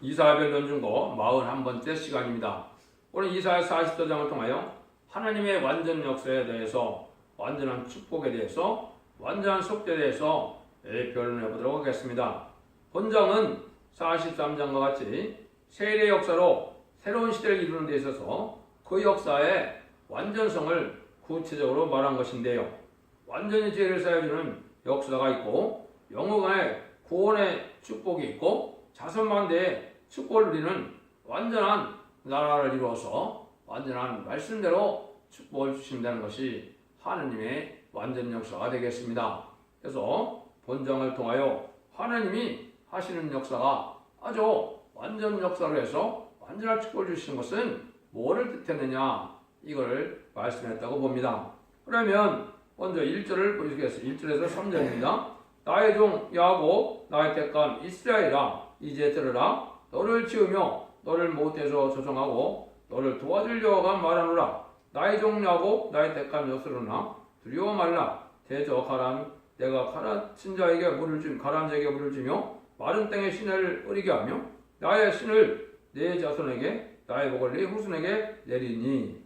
이사야별 논중고 41번째 시간입니다. 오늘 이사야 40도장을 통하여 하나님의 완전 역사에 대해서, 완전한 축복에 대해서, 완전한 속죄에 대해서 변론해 보도록 하겠습니다. 본장은 43장과 같이 세례 역사로 새로운 시대를 이루는 데 있어서 그 역사의 완전성을 구체적으로 말한 것인데요. 완전히 죄를 사해주는 역사가 있고, 영원의 구원의 축복이 있고, 자손만대의 축복을 누리는 완전한 나라를 이루어서 완전한 말씀대로 축복을 주신다는 것이 하느님의 완전 역사가 되겠습니다. 그래서 본장을 통하여 하나님이 하시는 역사가 아주 완전 역사로 해서 완전한 축복을 주시는 것은 뭐를 뜻했느냐, 이걸 말씀했다고 봅니다. 그러면 먼저 1절을 보시겠습니다. 1절에서 3절입니다. 나의 종 야곱, 나의 택한 이스라엘아, 이제 들으라. 너를 지으며 너를 못해서 조정하고 너를 도와줄 여호와가 말하노라. 나의 종 야곱, 나의 택한 여스로나 두려워 말라. 대적하란 내가 가라친 자에게 물을 주며 가라앉은 자에게 물을 주며 마른 땅에 신을 흐리게 하며 나의 신을 내 자손에게 나의 복을 내 후손에게 내리니.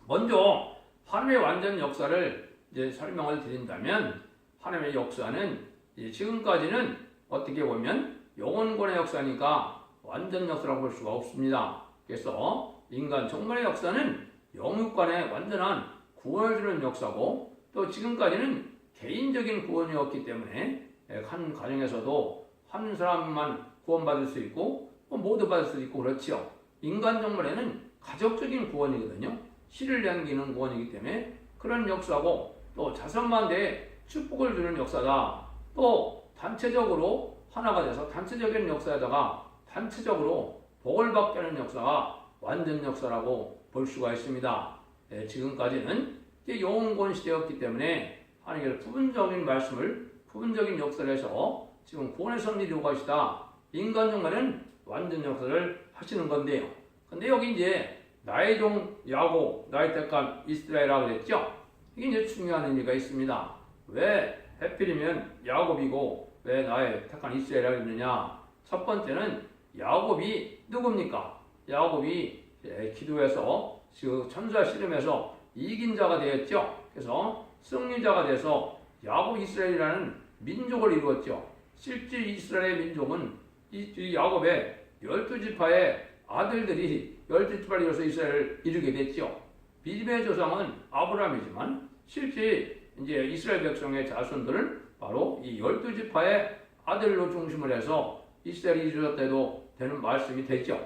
먼저 하나님의 완전 역사를 이제 설명을 드린다면, 하나님의 역사는 지금까지는 어떻게 보면 영원권의 역사니까 완전 역사라고 볼 수가 없습니다. 그래서 인간 종말의 역사는 영육간의 완전한 구원을 주는 역사고, 또 지금까지는 개인적인 구원이었기 때문에 한 가정에서도 한 사람만 구원받을 수 있고 모두 받을 수 있고 그렇지요. 인간 종말에는 가족적인 구원이거든요. 씨를 남기는 구원이기 때문에 그런 역사고, 또 자손만대에 축복을 주는 역사다. 또 단체적으로 하나가 돼서 단체적인 역사에다가 단체적으로 복을 받게 하는 역사가 완전 역사라고 볼 수가 있습니다. 지금까지는 영원권 시대였기 때문에 하나님께서 부분적인 말씀을, 부분적인 역사를 해서 지금 구원의 섭리를 이루고 가시다. 인간 종말은 완전 역사를 하시는 건데요. 근데 여기 이제 나의 종 야곱, 나의 택한 이스라엘이라고 그랬죠? 이게 이제 중요한 의미가 있습니다. 왜 하필이면 야곱이고 왜 나의 택한 이스라엘이라고 했느냐? 첫 번째는 야곱이 누굽니까? 야곱이 기도해서 천사 씨름해서 이긴 자가 되었죠. 그래서 승리자가 돼서 야곱 이스라엘이라는 민족을 이루었죠. 실제 이스라엘의 민족은 이 야곱의 12지파의 아들들이 12지파를 이뤄서 이스라엘을 이루게 됐죠. 믿음의 조상은 아브라함이지만 실제 이제 이스라엘 백성의 자손들은 바로 이 12지파의 아들로 중심을 해서 이스라엘이 이루어졌다 해도 되는 말씀이 되죠.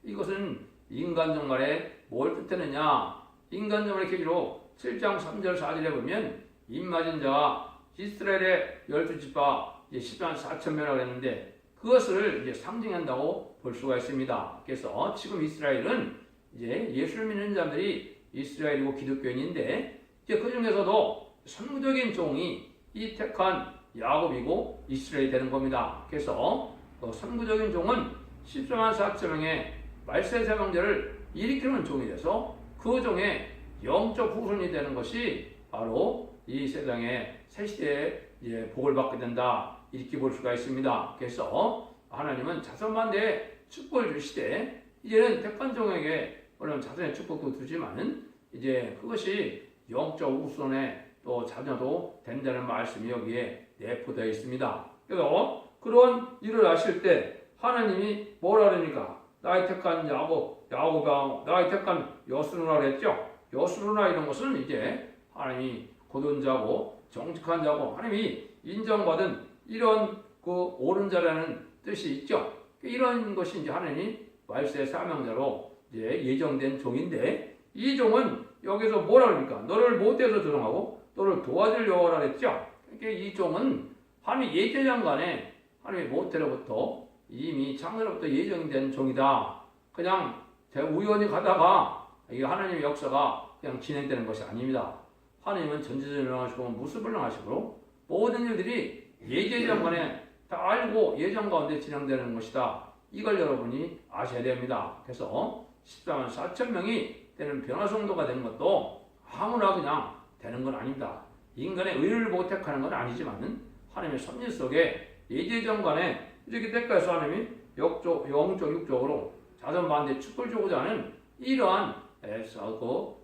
이것은 인간 종말에 뭘 뜻하느냐? 인간 종말의 계기로 7장 3절 4절에 보면 입맞은 자가 이스라엘의 12지파 10만 4천 명이라고 했는데, 그것을 이제 상징한다고 볼 수가 있습니다. 그래서 지금 이스라엘은 이제 예수를 믿는 자들이 이스라엘이고 기독교인인데, 이제 그 중에서도 선구적인 종이 이 택한 야곱이고 이스라엘이 되는 겁니다. 그래서 선구적인 종은 14만 4천 명의 말세사명제를 일으키는 종이 돼서 그 종의 영적 후손이 되는 것이 바로 이 세상의 새 시대에 복을 받게 된다, 이렇게 볼 수가 있습니다. 그래서 하나님은 자손만대에 축복을 주시되, 이제는 택한 종에게 물론 자손의 축복도 주지만은 이제 그것이 영적 후손의 또 자녀도 된다는 말씀이 여기에 내포되어 있습니다. 그래서 그런 일을 하실 때 하나님이 뭐라 그러니까 나의 택한 야곱아, 나의 택한 여스루라 그랬죠. 여스루나 이런 것은 이제 하나님이 고든 자고 정직한 자고 하나님이 인정받은 이런 그 옳은 자라는 뜻이 있죠. 이런 것이 이제 하나님이 말세 사명자로 이제 예정된 종인데, 이 종은 여기서 뭐라 그럽니까? 너를 못해서 조정하고 너를 도와줄 여호와라 그랬죠. 그러니까 이 종은 하나님 예제장간에 하나님의 모태로부터 이미 창세로부터 예정된 종이다. 그냥 우연히 가다가 이 하나님의 역사가 그냥 진행되는 것이 아닙니다. 하나님은 전지전능하시고 무수불능하시고 모든 일들이 예제장간에 다 알고 예정 가운데 진행되는 것이다. 이걸 여러분이 아셔야 됩니다. 그래서 14만 4천 명이 되는 변화성도가 되는 것도 아무나 그냥 되는 건 아닙니다. 인간의 의를 보고 택하는 건 아니지만은 하나님의 섭리 속에 예제정간에 이렇게 때까지 하나님이 영적 육적으로 자선 반대 축복을 주고자 하는 이러한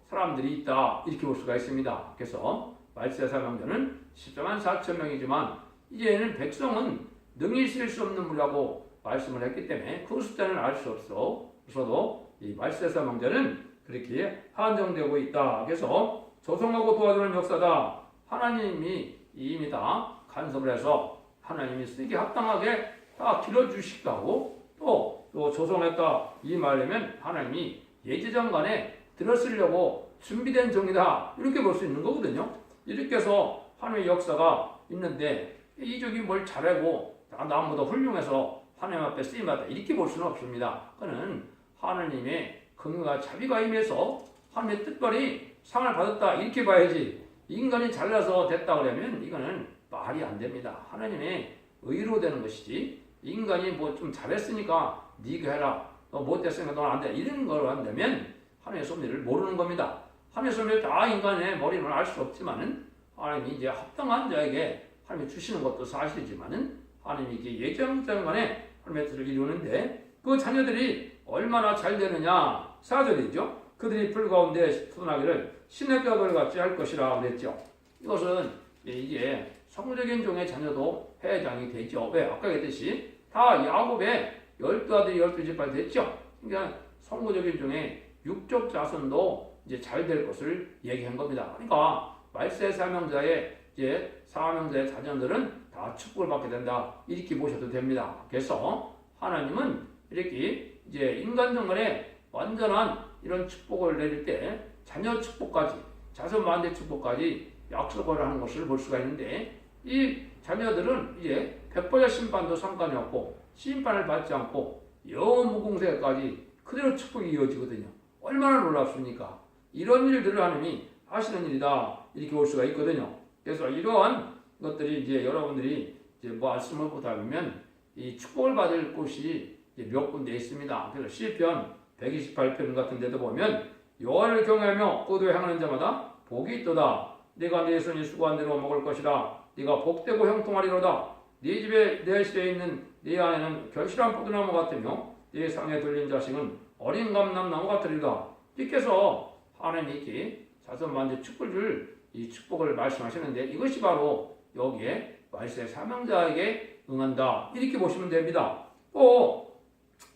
사람들이 있다 이렇게 볼 수가 있습니다. 그래서 말세 사명자는 14만 4천 명이지만 이제는 백성은 능히 셀 수 없는 무리라고 말씀을 했기 때문에 그 숫자는 알 수 없어도 이 말세 사명자는 그렇게 한정되고 있다. 그래서 조성하고 도와주는 역사다. 하나님이 이미 다 간섭을 해서 하나님이 쓰기 합당하게 다 길어주시다고 또 조성했다 이 말이면 하나님이 예지장간에 들어쓰려고 준비된 종이다 이렇게 볼 수 있는 거거든요. 이렇게 해서 하나님의 역사가 있는데 이적이 뭘 잘하고 남보다 훌륭해서 하나님 앞에 쓰임받다 이렇게 볼 수는 없습니다. 그는 하나님의 긍휼과 자비가 임해서 하나님의 뜻벌이 상을 받았다 이렇게 봐야지 인간이 잘나서 됐다 그러면 이거는 말이 안 됩니다. 하나님의 의로 되는 것이지 인간이 뭐 좀 잘했으니까 네가 해라 너 못됐으니까 너는 안 돼 이런 걸 한다면 하나님의 섭리를 모르는 겁니다. 하나님의 섭리를 다 인간의 머리는 알 수 없지만은 하나님이 이제 합당한 자에게 하나님이 주시는 것도 사실이지만은 하나님이 이게 예정장간에 하나님의 뜻을 이루는데 그 자녀들이 얼마나 잘 되느냐 4절이죠. 그들이 풀 가운데 터나기를 신의 뼈들 같이 할 것이라 그랬죠. 이것은 이게 성적인 종의 자녀도 해당이 되죠. 왜? 아까 얘기했듯이 다 야곱의 12아들이 12지파가 됐죠. 그러니까 성적인 종의 육적 자손도 이제 잘 될 것을 얘기한 겁니다. 그러니까 말세 사명자의 이제 사명자의 자녀들은 다 축복을 받게 된다. 이렇게 보셔도 됩니다. 그래서 하나님은 이렇게 이제 인간 정간에 완전한 이런 축복을 내릴 때 자녀 축복까지 자손 만대 축복까지 약속을 하는 것을 볼 수가 있는데 이 자녀들은 이제 백보자 심판도 상관이 없고 심판을 받지 않고 영원 무궁세까지 그대로 축복이 이어지거든요. 얼마나 놀랍습니까? 이런 일들을 하나님이 하시는 일이다 이렇게 볼 수가 있거든요. 그래서 이러한 것들이 이제 여러분들이 이제 말씀을 보다 보면 이 축복을 받을 곳이 몇 군데 있습니다. 그래서 시편 128편 같은 데도 보면 여호와를 경외하며 그도 향하는 자마다 복이 있도다. 네가 네 손이 수고한 대로 먹을 것이라. 네가 복되고 형통하리로다. 네 집에 내 실에 있는 네 아내는 결실한 포도나무 같으며 네 상에 들린 자식은 어린 감람나무 같으리라. 이렇게 해서 하나님이 자손만대 축복을 줄 이 축복을 말씀하시는데 이것이 바로 여기에 말세 사명자에게 응한다. 이렇게 보시면 됩니다. 또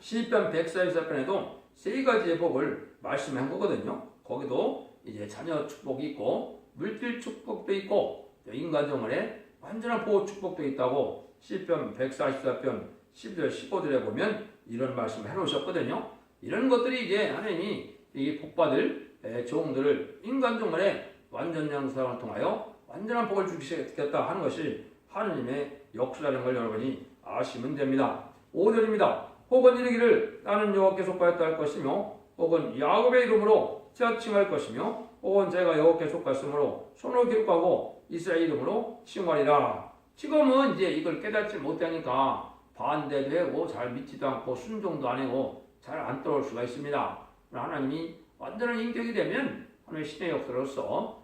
시편 144편에도 세 가지의 복을 말씀한 거거든요. 거기도 이제 자녀 축복이 있고 물질 축복도 있고 인간 정원에 완전한 보호 축복도 있다고 시편 144편 10절 15절에 보면 이런 말씀을 해놓으셨거든요. 이런 것들이 이제 하나님이 이 복받을 종들을 인간 정원에 완전 양상을 통하여 완전한 복을 주시겠다 하는 것이 하나님의 역사라는 걸 여러분이 아시면 됩니다. 5절입니다. 혹은 이르기를 나는 여호와께 속하였다 할 것이며 혹은 야곱의 이름으로 칭할 것이며 혹은 제가 여호와께 속했으므로 손으로 기록하고 이스라엘 이름으로 칭하리라. 지금은 이제 이걸 깨닫지 못하니까 반대도 하고 잘 믿지도 않고 순종도 안 하고 잘 안 따라올 수가 있습니다. 하나님이 완전한 인격이 되면 하나님의 신의 역사로서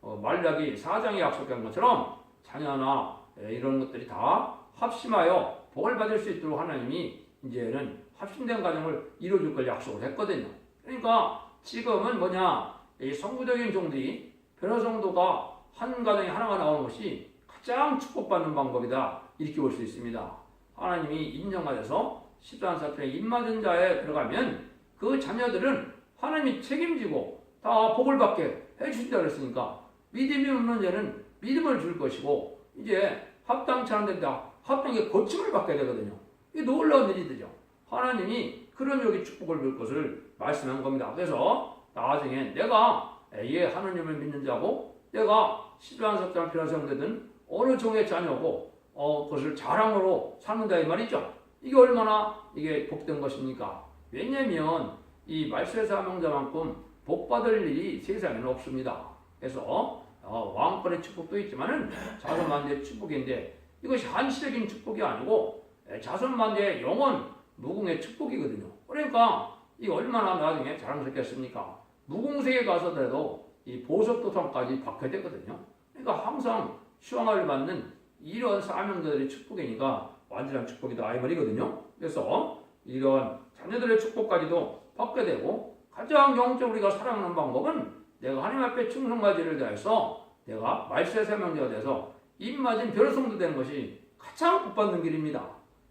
말라기 4장에 약속한 것처럼 자녀나 이런 것들이 다 합심하여 복을 받을 수 있도록 하나님이 이제는 합심된 가정을 이루어줄 걸 약속을 했거든요. 그러니까 지금은 뭐냐, 이 성부적인 종들이 변화성도가 한 가정에 하나가 나오는 것이 가장 축복받는 방법이다 이렇게 볼 수 있습니다. 하나님이 인정하셔서 14사편의 입맞은 자에 들어가면 그 자녀들은 하나님이 책임지고 다 복을 받게 해주신다 그랬으니까 믿음이 없는 자는 믿음을 줄 것이고 이제 합당치 않은 데다 합당의 고침을 받게 되거든요. 이게 놀라운 일이죠. 하나님이 그런 여기 축복을 줄 것을 말씀한 겁니다. 그래서 나중에 내가 하나님을 믿는 자고 내가 11석장 필요한 되든 어느 종의 자녀고 그것을 자랑으로 삼는다 이 말이죠. 이게 얼마나 이게 복된 것입니까? 왜냐하면 이 말세 사명자만큼 복받을 일이 세상에는 없습니다. 그래서 왕권의 축복도 있지만은 자손만대의 축복인데 이것이 한시적인 축복이 아니고 자손만대의 영원 무궁의 축복이거든요. 그러니까 이 얼마나 나중에 자랑스럽겠습니까? 무궁세에 가서라도 이 보석도상까지 받게 되거든요. 그러니까 항상 수왕을 받는 이런 사명자들의 축복이니까 완전한 축복이다 이 말이거든요. 그래서 이런 자녀들의 축복까지도 받게 되고 가장 영적으로 우리가 사랑하는 방법은 내가 하나님 앞에 충성과 지를 다해서 내가 말세의 세명자가 돼서 입맞은 별성도 되는 것이 가장 복받는 길입니다.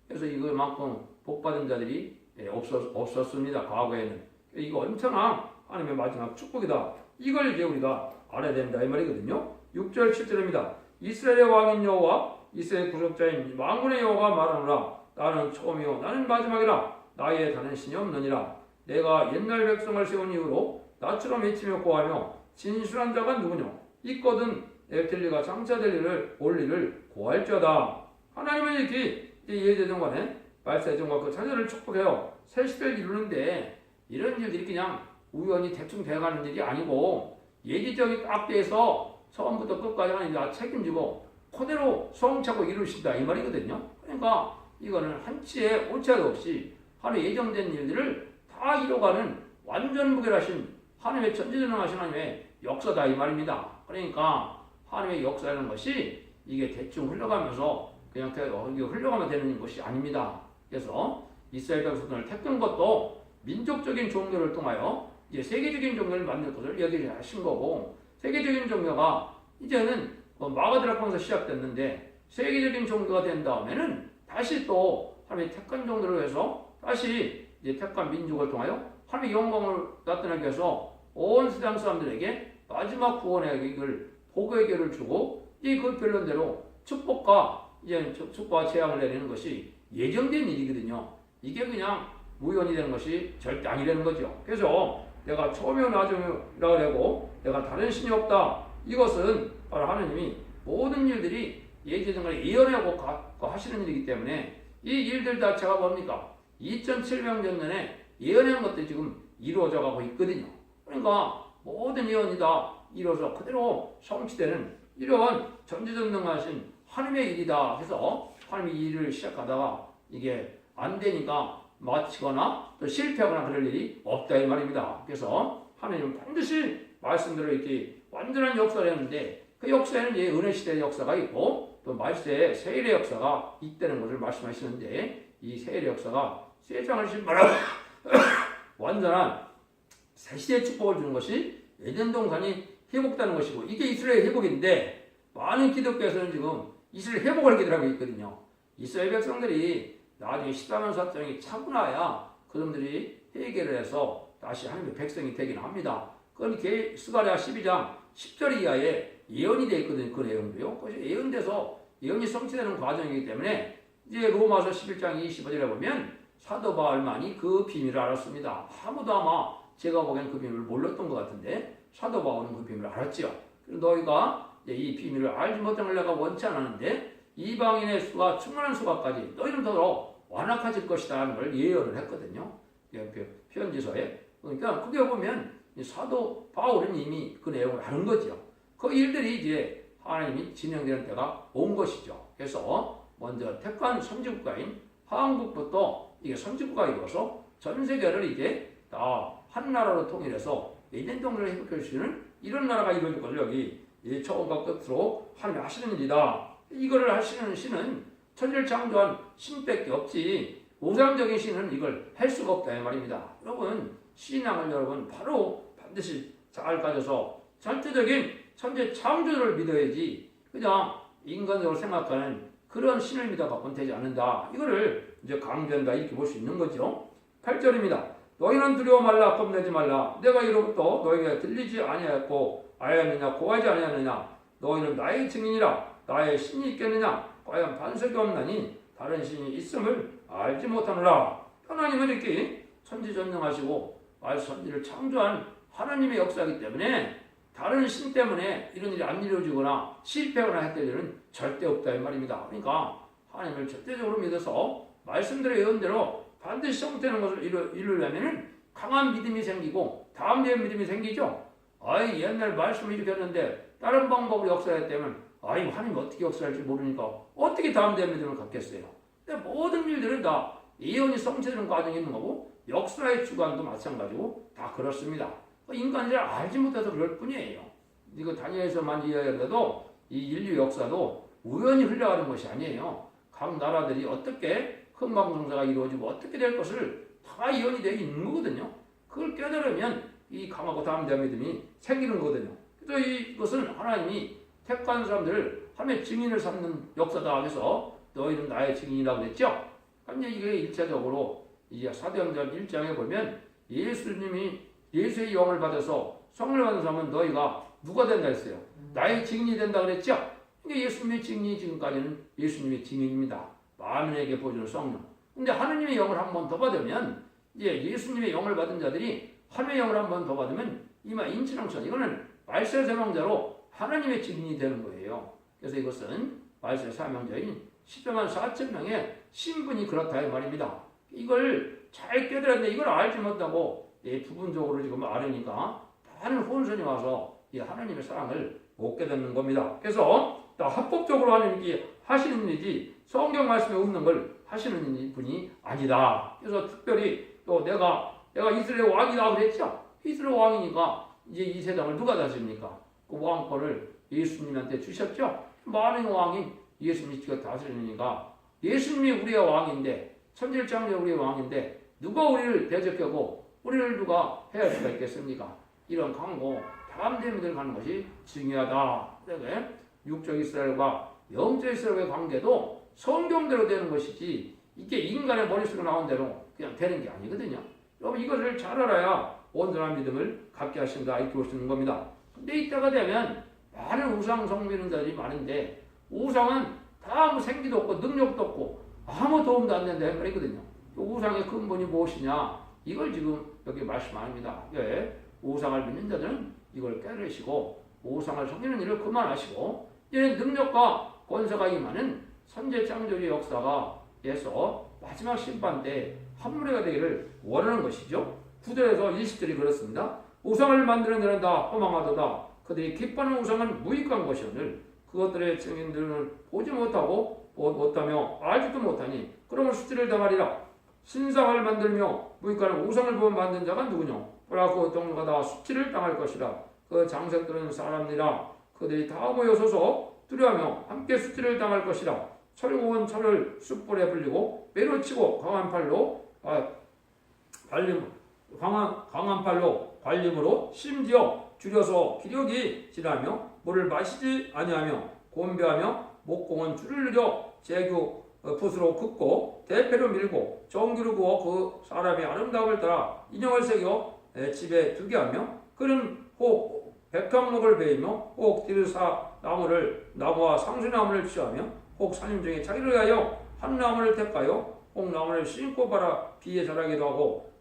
그래서 이거만큼 복받은 자들이 없었습니다. 과거에는. 이거 엄청난 하나님의 마지막 축복이다. 이걸 이제 우리가 알아야 된다 이 말이거든요. 6절 7절입니다. 이스라엘의 왕인 여호와 이스라엘 구속자인 만군의 여호와가 말하노라. 나는 처음이요 나는 마지막이라. 나의 다른 신이 없느니라. 내가 옛날 백성을 세운 이후로 나처럼 외치며 고하며 진실한 자가 누구뇨? 있거든 앱틀리가 장차될 일을 올 일을 고할지어다. 하나님은 이렇게 예제정관에 말세정과 그 자녀를 축복해요. 새 시대를 이루는데 이런 일들이 그냥 우연히 대충 돼가는 일이 아니고 예지적인 딱 돼서 처음부터 끝까지 하나님이 책임지고 그대로 성차고 이루신다 이 말이거든요. 그러니까 이거는 한치의 오차도 없이 하나님 예정된 일들을 다 이뤄가는 완전 무결하신 하나님의 전지전능하신 하나님의 역사다 이 말입니다. 그러니까 하나님의 역사라는 것이 이게 대충 흘러가면서 그냥 흘러가면 되는 것이 아닙니다. 그래서 이스라엘 백성을 택한 것도 민족적인 종교를 통하여 이제 세계적인 종교를 만들 것을 얘기하신 거고, 세계적인 종교가 이제는 마가드락방에서 시작됐는데 세계적인 종교가 된 다음에는 다시 또 하나님의 택한 종교를 해서 다시 이제 택한 민족을 통하여 하나님의 영광을 나타내기 위해서 온 세상 사람들에게 마지막 구원의 이걸 복의 계를 주고 그 결론대로 축복과 재앙을 내리는 것이 예정된 일이거든요. 이게 그냥 우연이 되는 것이 절대 아니라는 거죠. 그래서 내가 처음이요 나중이라고 하고 내가 다른 신이 없다. 이것은 바로 하나님이 모든 일들이 예정을 예언하고 하시는 일이기 때문에 이 일들 자체가 뭡니까? 2700년 전에 예언한 것들이 지금 이루어져 가고 있거든요. 그러니까 모든 예언이 다 이루어져 그대로 성취되는 이러한 전지전능하신 하나님의 일이다 해서 하나님이 이 일을 시작하다가 이게 안 되니까 마치거나 또 실패하거나 그럴 일이 없다 이 말입니다. 그래서 하나님은 반드시 말씀대로 이렇게 완전한 역사를 했는데 그 역사에는 이제 은혜 시대의 역사가 있고 또 말세의 세일의 역사가 있다는 것을 말씀하시는데 이 세일의 역사가 세상을 신발하고 완전한 새 시대의 축복을 주는 것이 에덴 동산이 회복되는 것이고 이게 이스라엘 회복인데 많은 기독교에서는 지금 이스라엘 회복을 기도하고 있거든요. 이스라엘 백성들이 나중에 14만 사정이 차고 나야 그놈들이 회개를 해서 다시 하나님의 백성이 되긴 합니다. 그건 스가랴 12장 10절 이하에 예언이 되어 있거든요. 그 내용도요. 그것이 예언돼서 예언이 성취되는 과정이기 때문에 이제 로마서 11장 25절에 보면 사도 바울만이 그 비밀을 알았습니다. 아무도 아마 제가 보기엔 그 비밀을 몰랐던 것 같은데 사도 바울은 그 비밀을 알았지요. 그래서 너희가 이 비밀을 알지 못한 걸 내가 원치 않았는데 이방인의 수가 충만한 수가까지 너희는 더러 완악해질 것이다 하는 걸 예언을 했거든요. 편지서에. 그러니까 그게 보면 사도 바울은 이미 그 내용을 아는 거죠. 그 일들이 이제 하나님이 진행되는 때가 온 것이죠. 그래서 먼저 택한 선지국가인 한국부터 이게 선지국가가 이루어서 전 세계를 이제 다 한 나라로 통일해서 에덴 동산을 회복할 수 있는 이런 나라가 이루어질 것을 여기 처음과 끝으로 하나님이 하시는 일이다. 이거를 하시는 신은 천지를 창조한 신밖에 없지 우상적인 신은 이걸 할 수가 없다 이 말입니다. 여러분 신앙을 여러분 바로 반드시 잘 가져서 전체적인 천재 창조를 믿어야지 그냥 인간적으로 생각하는 그런 신을 믿어갖고는 되지 않는다. 이거를 이제 강조한다 이렇게 볼 수 있는 거죠. 8절입니다. 너희는 두려워 말라 겁내지 말라. 내가 이로부터 너희가 들리지 아니하였고 아니하느냐 고하지 아니하느냐. 너희는 나의 증인이라. 나의 신이 있겠느냐. 과연 반석이 없나니 다른 신이 있음을 알지 못하노라. 하나님은 이렇게 천지전능하시고 천지를 창조한 하나님의 역사이기 때문에 다른 신 때문에 이런 일이 안 이루어지거나 실패하거나 했던 일은 절대 없다 이 말입니다. 그러니까 하나님을 절대적으로 믿어서 말씀대로 예언대로 반드시 성취되는 것을 이루려면 강한 믿음이 생기고 다음되는 믿음이 생기죠. 옛날 말씀을 이렇게 했는데 다른 방법으로 역사했다면 하나님 어떻게 역사할지 모르니까 어떻게 다음되는 믿음을 갖겠어요. 근데 모든 일들은 다 예언이 성취되는 과정이 있는 거고 역사의 주관도 마찬가지고 다 그렇습니다. 인간들이 알지 못해서 그럴 뿐이에요. 이거 다니엘서만 이해해도 이 인류 역사도 우연히 흘러가는 것이 아니에요. 각 나라들이 어떻게 흥망성쇠가 이루어지고 어떻게 될 것을 다 예언이 되어 있는 거거든요. 그걸 깨달으면 이 강하고 담대한 믿음이 생기는 거거든요. 그래서 이것은 하나님이 택한 사람들을 하나님의 증인을 삼는 역사다 해서 너희는 나의 증인이라고 그랬죠. 그럼 이게 일차적으로 이 사도행전 1장에 보면 예수의 영을 받아서 성령을 받은 사람은 너희가 누가 된다 했어요. 나의 증인이 된다 그랬죠. 그러니까 예수님의 증인이 지금까지는 예수님의 증인입니다. 만민에게 보여주는 성령. 근데 하느님의 영을 한 번 더 받으면 이제 예수님의 영을 받은 자들이 하느님의 영을 한 번 더 받으면 이마 인치랑천 이거는 말세 사명자로 하나님의 증인이 되는 거예요. 그래서 이것은 말세 사명자인 10만 4천 명의 신분이 그렇다 이 말입니다. 이걸 잘 깨달았는데 이걸 알지 못하고 부분적으로 지금 알으니까 많은 혼선이 와서 이 하나님의 사랑을 못 깨닫는 겁니다. 그래서 다 합법적으로 하나님께 하시는 일이지 성경 말씀에 없는 걸 하시는 분이 아니다. 그래서 특별히 또 내가 이스라엘 왕이다 그랬죠. 이스라엘 왕이니까 이제 이 세상을 누가 다스립니까? 그 왕권을 예수님한테 주셨죠. 많은 왕이 예수님이 직접 다스리니까 예수님이 우리의 왕인데 천지창조 우리의 왕인데 누가 우리를 대적하고 우리를 누가 해할 수가 있겠습니까? 이런 강고 담대한 믿음을 가는 것이 중요하다. 그래서 육적 이스라엘과 영적 이스라엘의 관계도 성경대로 되는 것이지 이게 인간의 머릿속에 나온 대로 그냥 되는 게 아니거든요. 여러분 이것을 잘 알아야 온전한 믿음을 갖게 하신다 이렇게 볼 수 있는 겁니다. 근데 이때가 되면 많은 우상 섬기는 자들이 많은데 우상은 다 아무 생기도 없고 능력도 없고 아무 도움도 안 된다 말이거든요. 우상의 근본이 무엇이냐 이걸 지금 여기 말씀합니다. 왜? 우상을 믿는 자들은 이걸 깨르시고 우상을 섬기는 일을 그만하시고 이런 능력과 권세가 임하는 선제 창조의 역사가 예서 마지막 심판 때 한무리가 되기를 원하는 것이죠. 9절에서 20절이 그렇습니다. 우상을 만드는 자는 다 허망하도다. 그들이 기뻐하는 우상은 무익한 것이오늘 그것들의 증인들은 보지 못하며 알지도 못하니 그러면 수치를 당하리라. 신상을 만들며 무익한 우상을 보면 만든 자가 누구냐? 보라 그 동료가 다 수치를 당할 것이라. 그 장색들은 사람이라. 그들이 다 모여서서 두려워하며 함께 수치를 당할 것이라. 철공은 철을 숯불에 불리고 매를 치고 강한 팔로 관림으로 심지어 줄여서 기력이 지나며 물을 마시지 아니하며 곤배하며 목공은 줄을 늘려 제규 붓으로 긋고 대패로 밀고 정규로 구워 그 사람의 아름다움을 따라 인형을 새겨 집에 두게 하며 그는 혹 백향목을 베이며 혹 디르사 나무와 상수나무를 취하며 혹 산림 중에 자기를 위하여 한 나무를 택하여 혹 나무를 심고 바라 비에 자라기도 하고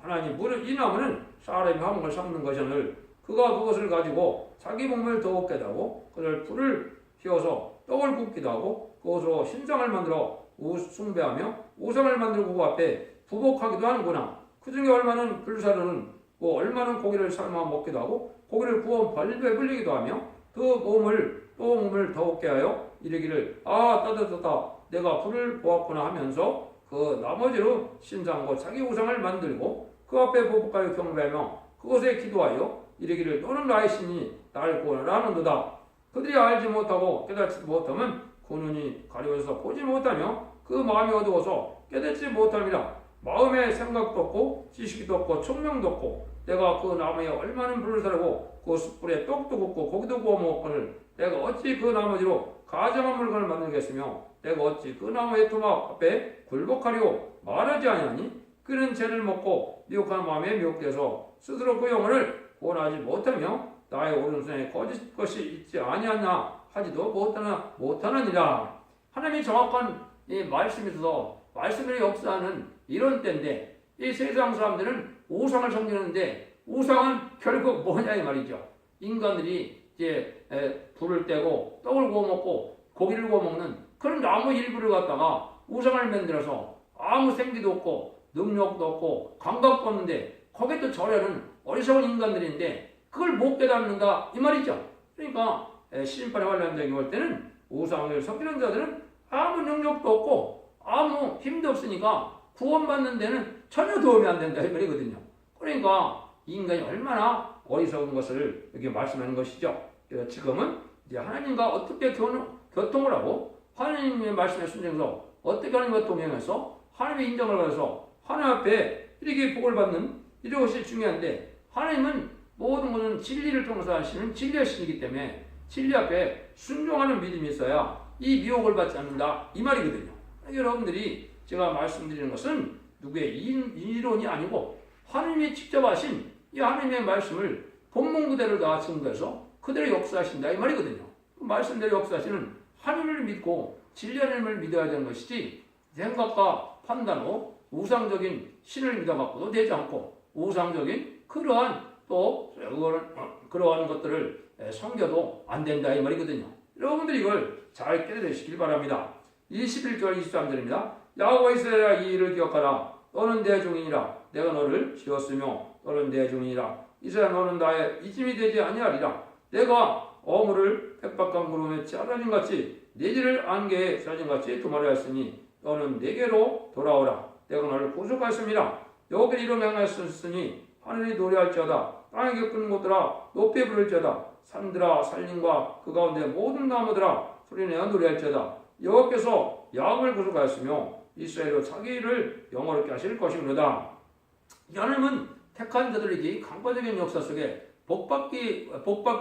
하나님 이 나무는 사람이 화목을 삼는 것이오늘 그가 그것을 가지고 자기 몸을 더욱 깨닫고 그를 불을 피워서 떡을 굽기도 하고 그것으로 신상을 만들어 숭배하며 우상을 만들고 그 앞에 부복하기도 하는구나. 그 중에 얼마는 불사르는 얼마는 고기를 삶아 먹기도 하고 고기를 구워 발에 불리기도 하며 그 몸을 더욱게 하여 이르기를 따뜻하다 내가 불을 보았구나 하면서 그 나머지로 신상과 자기 우상을 만들고 그 앞에 보복하여 경배하며 그것에 기도하여 이르기를 너는 나의 신이 나를 구원하라 하는도다. 그들이 알지 못하고 깨닫지 못하면 그 눈이 가려워서 보지 못하며 그 마음이 어두워서 깨닫지 못함이라. 마음에 생각도 없고 지식도 없고 총명도 없고 내가 그 나무에 얼마나 불을 사르고 그 숯불에 떡도 굽고 고기도 구워 먹거늘 내가 어찌 그 나머지로 가정한 물건을 만들겠으며 내가 어찌 그 나무의 토막 앞에 굴복하리오 말하지 아니하니 그는 죄를 먹고 미혹한 마음에 미혹돼서 스스로 그 영혼을 구원하지 못하며 나의 오른손에 거짓 것이 있지 아니하나 하지도 못하느니라. 하나님이 정확한 이 말씀에 있어서 말씀을 역사하는 이런 때인데 이 세상 사람들은 우상을 섬기는데 우상은 결국 뭐냐 이 말이죠. 인간들이 이제 불을 떼고 떡을 구워 먹고 고기를 구워 먹는 그런 나무 일부를 갖다가 우상을 만들어서 아무 생기도 없고 능력도 없고 감각도 없는데 거기에 또 절하는 어리석은 인간들인데 그걸 못 깨닫는다 이 말이죠. 그러니까 심판의 환란적이 올 때는 우상을 섬기는 자들은 아무 능력도 없고 아무 힘도 없으니까 구원받는 데는 전혀 도움이 안 된다 이 말이거든요. 그러니까 인간이 얼마나 어리석은 것을 여기 말씀하는 것이죠. 그래서 지금은 이제 하나님과 어떻게 교통을 하고 하나님의 말씀에 순종해서 어떻게 하나님과 동행해서 하나님의 인정을 받아서 하나님 앞에 이렇게 복을 받는 이것이 중요한데 하나님은 모든 것은 진리를 통해서 하시는 진리의 신이기 때문에 진리 앞에 순종하는 믿음이 있어야 이 미혹을 받지 않는다 이 말이거든요. 여러분들이 제가 말씀드리는 것은 누구의 이론이 아니고 하나님이 직접 하신 이 하나님의 말씀을 본문 그대로 다 증거해서 그대로 역사하신다 이 말이거든요. 그 말씀대로 역사하시는 하나님을 믿고 진리 하나님을 믿어야 되는 것이지 생각과 판단으로 우상적인 신을 믿어갖고도 되지 않고 우상적인 그러한 것들을 섬겨도 안 된다 이 말이거든요. 여러분들이 이걸 잘 깨달으시길 바랍니다. 21절 23절입니다. 야곱아 이스라엘아 이 일을 기억하라. 너는 내 종이니라. 내가 너를 지었으며 너는 내 종이니라. 이스라엘 너는 나의 이짐이 되지 아니하리라. 내가 어물을 백박강 구름에 짜라진 같이 내지를 안개에 짜진 같이 두말하였으니 너는 내게로 돌아오라. 내가 너를 구속하였습니다. 여호와께 이로 명하였으니 하늘이 노래할지어다. 땅에 겪은 곳들아 높이 부를지어다. 산들아 산림과 그 가운데 모든 나무들아 소리내어 노래할지어다. 여호와께서 야곱을 구속하였으며 이스라엘로 자기 일을 영화롭게 하실 것입니다. 하나님은 택한 자들에게 강파적인 역사 속에 복받게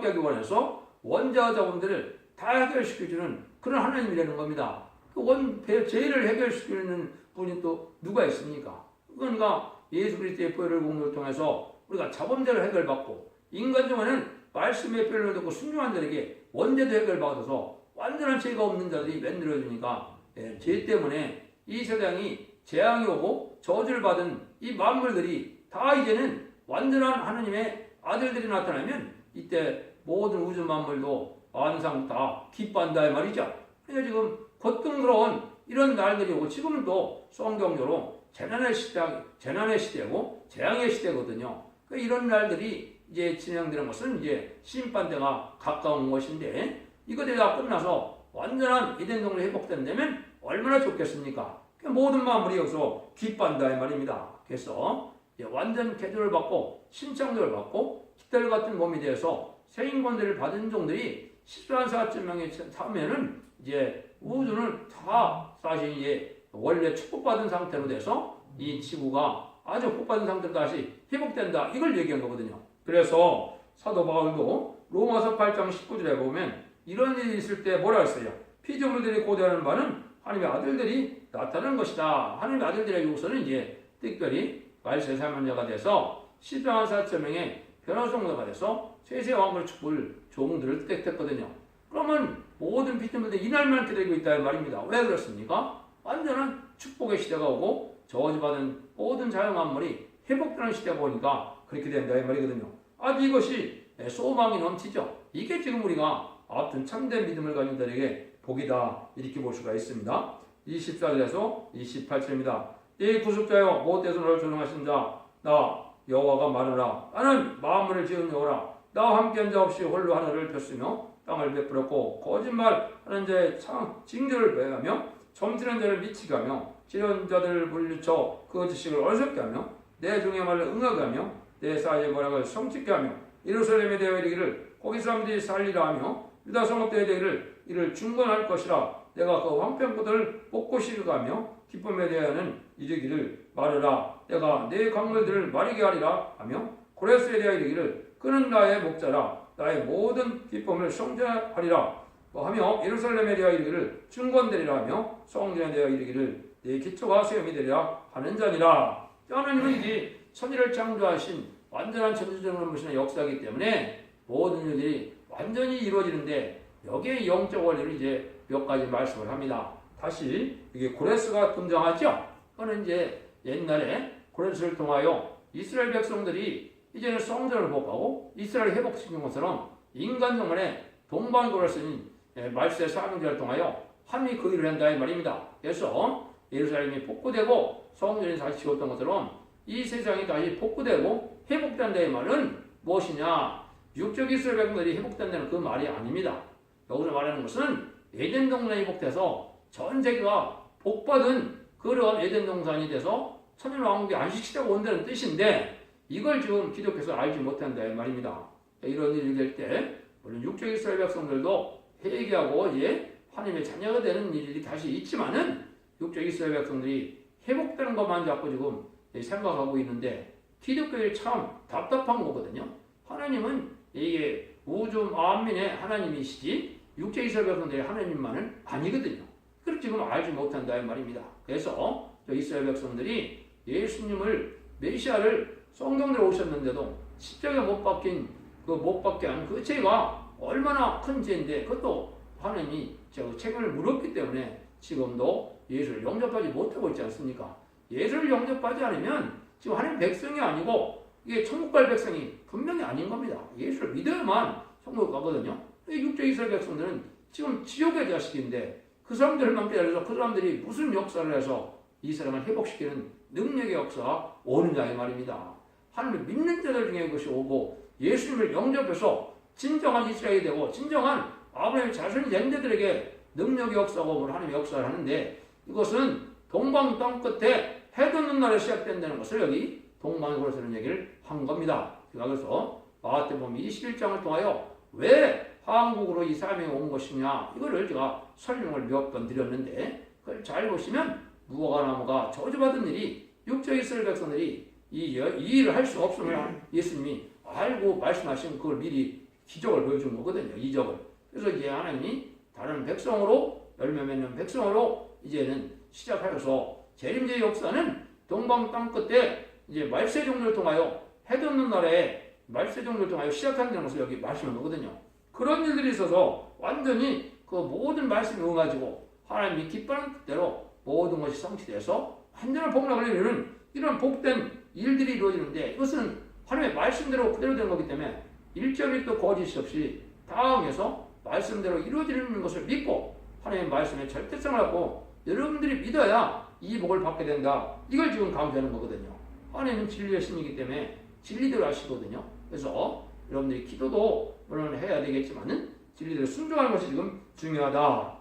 하기 원해서 원자와 자본들을 다 해결시켜주는 그런 하나님이라는 겁니다. 그 죄를 해결시키는 분이 또 누가 있습니까? 그러니까 예수 그리스도의 보혈을 공로를 통해서 우리가 자범죄를 해결받고 인간 중에는 말씀의 표현을 듣고 순종한 자에게 원죄도 해결받아서 완전한 죄가 없는 자들이 만들어주니까 죄 때문에 이 세상이 재앙이 오고 저주를 받은 이 만물들이 다 이제는 완전한 하나님의 아들들이 나타나면 이때 모든 우주 만물도 완상 다 기뻐한다 이 말이죠. 그러니까 지금 고통스러운 이런 날들이 오고 지금은 또 성경적으로 재난의 시대고 재앙의 시대거든요. 그러니까 이런 날들이 이제 진행되는 것은 이제 심판대가 가까운 것인데 이것들이 다 끝나서 완전한 에덴 동산이 회복된다면 얼마나 좋겠습니까? 모든 만물이 여기서 기뻐한다 이 말입니다. 그래서 완전 개조를 받고 신창조를 받고 깃털 같은 몸이 되어서 새 인권들을 받은 종들이 14,400명이 타면은 이제 우주는 다 사실 이제 원래 축복받은 상태로 돼서 이 지구가 아주 복받은 상태로 다시 회복된다 이걸 얘기한 거거든요. 그래서 사도 바울도 로마서 8장 19절에 보면 이런 일이 있을 때 뭐라 했어요? 피조물들이 고대하는 바는 하나님의 아들들이 나타나는 것이다. 하나님의 아들들의 요소는 이제 특별히 말세 사명자가 돼서 14,400명의 변화종자가 돼서 세세 왕국을 축복을 종들을 택했거든요. 그러면 모든 피조물들이 이날만 기다리고 있다는 말입니다. 왜 그렇습니까? 완전한 축복의 시대가 오고 저주받은 모든 자연 만물이 회복되는 시대가 오니까 그렇게 된다 이 말이거든요. 아주 이것이 소망이 넘치죠. 이게 지금 우리가 아무튼 참된 믿음을 가진 자에게 복이다 이렇게 볼 수가 있습니다. 24절에서 28절입니다. 이 구속자여 못돼서 너를 조롱하신 자 나 여호와가 말하라. 나는 만물을 지은 여호라. 나와 함께한 자 없이 홀로 하늘을 폈으며 땅을 베풀었고 거짓말하는 자의 징조를 배하며 점치는 자를 미치게 하며 지른 자들을 물리쳐 그 지식을 어리석게 하며 내 종의 말을 응하게 하며 내 사이의 모략을 성취게 하며 예루살렘에 대하여 이르기를 거기 사람들이 살리라 하며 유다 성읍대에 대하여 이를 중건할 것이라. 내가 그 황평구들을 뽑고 시르가며 기쁨에 대하여는 이르기를 말하라. 내가 내 강물들을 마르게 하리라 하며 고레스에 대하여 이르기를 그는 나의 목자라. 나의 모든 기쁨을 성전하리라 하며 예루살렘에 대하여 이르기를 중건되리라 하며 성전에 대하여 이르기를 내 기초가 세움이 되리라 하는 자니라. 하나님은 이게 천지를 창조하신 완전한 천지전을 보시는 역사이기 때문에 모든 일들이 완전히 이루어지는데 여기에 영적 원리를 이제 몇 가지 말씀을 합니다. 다시 이게 고레스가 등장하죠. 그거는 이제 옛날에 고레스를 통하여 이스라엘 백성들이 이제는 성전을 복하고 이스라엘을 회복시킨 것처럼 인간 정원에 동방 고레스인 말세 사명자를 통하여 함이 그 일을 한다 이 말입니다. 그래서 예루살렘이 복구되고 성전이 다시 지었던 것처럼 이 세상이 다시 복구되고 회복된다 이 말은 무엇이냐? 육적 이스라엘 백성들이 회복된다는 그 말이 아닙니다. 여기서 말하는 것은 에덴 동산이 회복돼서 전 세계가 복받은 그런 에덴 동산이 돼서 천년 왕국의 안식시대가 온다는 뜻인데 이걸 지금 기독교에서 알지 못한다 이 말입니다. 이런 일이 될 때 물론 육적 이스라엘 백성들도 회개하고 이제 하나님의 자녀가 되는 일이 다시 있지만은 육적 이스라엘 백성들이 회복되는 것만 자꾸 지금 생각하고 있는데 기독교에 참 답답한 거거든요. 하나님은 이게 우주 만민의 하나님이시지 육적 이스라엘 백성들의 하나님만은 아니거든요. 그걸 지금 알지 못한다 이 말입니다. 그래서 이스라엘 백성들이 예수님을 메시아를 성경대로 오셨는데도 십자가에 못 박힌 못 박게 한 그 죄가 얼마나 큰 죄인데 그것도 하나님이 책임을 물었기 때문에 지금도 예수를 영접하지 못하고 있지 않습니까? 예수를 영접하지 않으면 지금 하나님 백성이 아니고 이게 천국 갈 백성이 분명히 아닌 겁니다. 예수를 믿어야만 천국 가거든요. 육적 이스라엘 백성들은 지금 지옥의 자식인데 그 사람들만 기다려서 그 사람들이 무슨 역사를 해서 이 사람을 회복시키는 능력의 역사가 오느냐 이 말입니다. 하나님을 믿는 자들 중에 그것이 오고 예수님을 영접해서 진정한 이스라엘이 되고 진정한 아브라함의 자손이 된 자들에게 능력의 역사가 오고 하나님의 역사를 하는데 이것은 동방 땅 끝에 해 돋는 날에 시작된다는 것을 여기 동방에서는 얘기를 한 겁니다. 그래서 마태복음 21장을 통하여 왜 한국으로 이 사람이 온 것이냐 이거를 제가 설명을 몇 번 드렸는데 그걸 잘 보시면 무화과 나무가 저주받은 일이 육적 이스라엘 백성들이 이 일을 할 수 없음을 예수님이 알고 말씀하신 그걸 미리 기적을 보여준 거거든요. 이적을. 그래서 이제 하나님이 다른 백성으로 열매 맺는 백성으로 이제는 시작하여서 재림제의 역사는 동방 땅 끝에 이제 말세 종들을 통하여 해 돋는 날에 말세 종들을 통하여 시작한다는 것을 여기 말씀한 거거든요. 그런 일들이 있어서 완전히 그 모든 말씀이 응가지고 하나님이 기뻐하는 뜻대로 모든 것이 성취돼서 완전한 복락을 이루는 이런 복된 일들이 이루어지는데 이것은 하나님의 말씀대로 그대로 되는 거기 때문에 일점일도 거짓이 없이 당해서 말씀대로 이루어지는 것을 믿고 하나님의 말씀의 절대성을 갖고 여러분들이 믿어야 이 복을 받게 된다. 이걸 지금 강조하는 거거든요. 하나님은 진리의 신이기 때문에 진리대로 하시거든요. 그래서 여러분들이 기도도 물론 해야 되겠지만은 진리대로 순종하는 것이 지금 중요하다.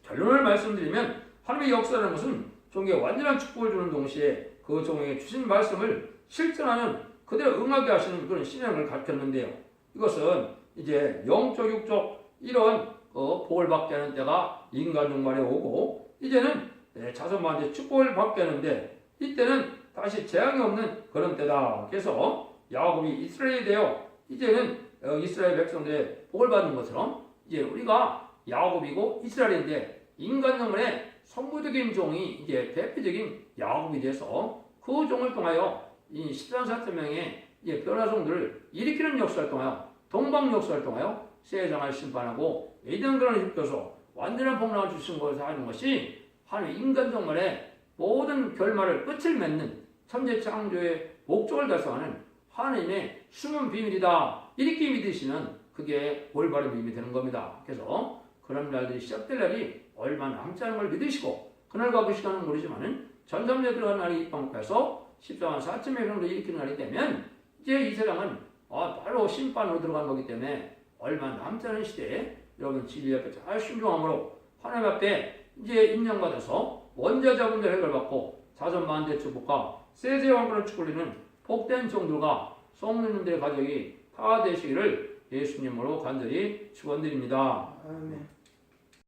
결론을 말씀드리면 하나님의 역사라는 것은 종에게 완전한 축복을 주는 동시에 그 종에게 주신 말씀을 실천하는 그대로 응하게 하시는 그런 신앙을 가르쳤는데요. 이것은 이제 영적, 육적 이런 복을 받게 하는 때가 인간 종말에 오고 이제는 자손만한테 축복을 받게 하는데 이때는 다시 재앙이 없는 그런 때다. 그래서 야곱이 이스라엘이 되어 이제는 이스라엘 백성들의 복을 받는 것처럼 이제 우리가 야곱이고 이스라엘인데 인간 종말에 선구적인 종이 이제 대표적인 야곱이 돼서 그 종을 통하여 이 13,400명의 변화종들을 일으키는 역사를 통하여 동방 역사를 통하여 세상을 심판하고 에덴강을 휘켜서 완전한 복락을 주신 것을 하는 것이 하나님 인간 종말에 모든 결말을 끝을 맺는 천재 창조의 목적을 달성하는 하나님의 숨은 비밀이다. 이렇게 믿으시는 그게 올바른 믿음이 되는 겁니다. 그래서 그런 날들이 시작될 날이 얼마 남지 않은 걸 믿으시고 그날과 그 시간은 모르지만은 전삼재 들어간 날이 입방해서 14만 4천의 병도 일으키는 날이 되면 이제 이 세상은 바로 심판으로 들어간 거기 때문에 얼마 남지 않은 시대에 여러분 진리 앞에 잘 순종함으로 하나님 앞에 이제 임명받아서 원자자분들 해결받고 자손만대 축복과 세세 왕권을 축복리는 복된 종들과 성도님들의 가족이 다 되시기를 예수님으로 간절히 축원드립니다. 아멘.